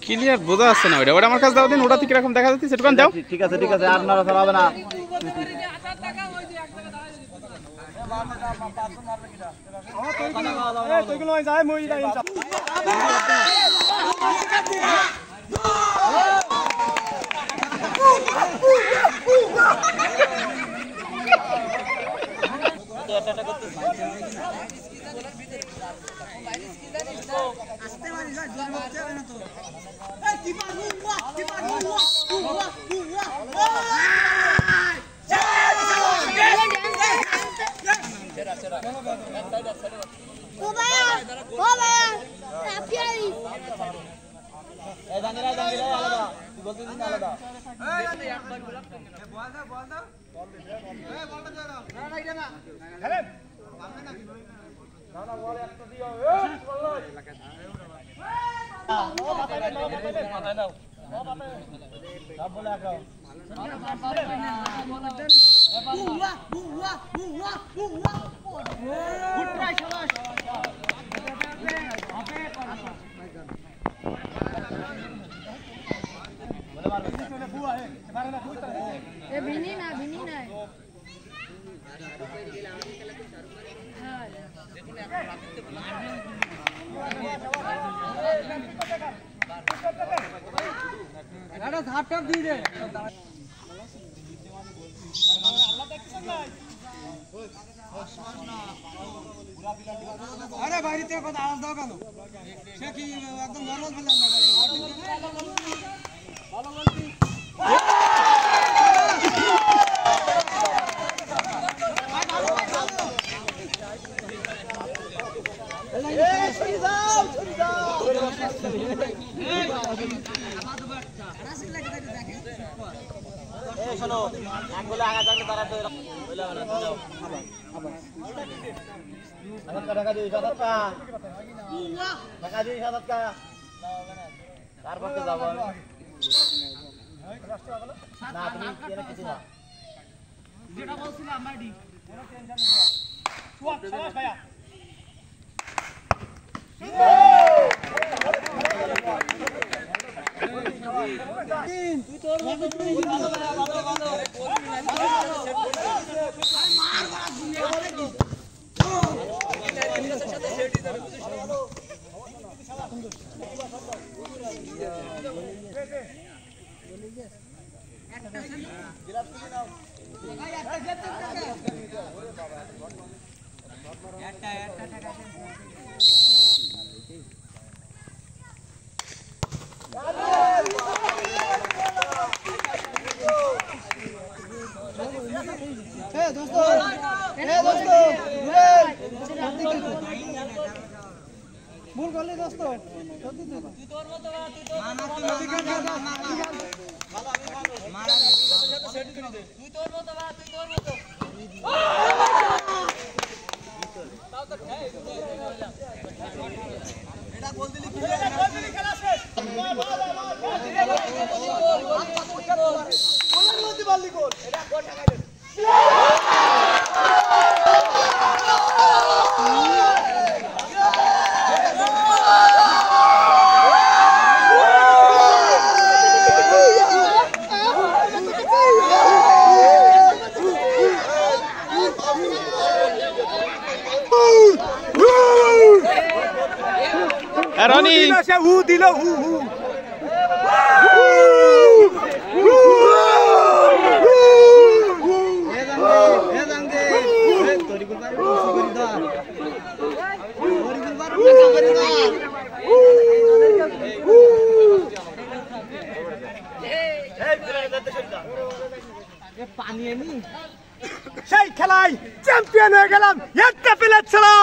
Clear বোঝা যাচ্ছে না। ওটা আমার কাছে দাও দিন, ওটা থেকে কিরকম দেখা যাচ্ছে সেটুকান দাও। ঠিক আছে আর নড়াচড়া হবে না। আরে বাইরে কথা আওয়াজ দাও কেন? সে কি একদম নরমাল বললাম না? ভালো বলছি। শোনো আঙ্গুলে আগা থাকলে তারা তো টাকা দিই 7 টাকা তার পক্ষে যাবো না তুমি কিছু না যেটা বলছিলাম মাইডি কোনো টেনশন নেই সাবাস ভাইয়া তুই তোর মতো ভুল করলি দোস্ত তুই তোর মতো না তুই তোর মতো না তুই তোর মতো না তুই তোর মতো তাও তো এটা গোল দিলি কি খেলা শেষ গোলের মধ্যে বললি গোল এটা গোল ঠাকাই দে Roni হু দিল হু হু সেই খেলায় চ্যাম্পিয়ন হয়ে গেলাম একটা প্লেয়ার ছাড়া।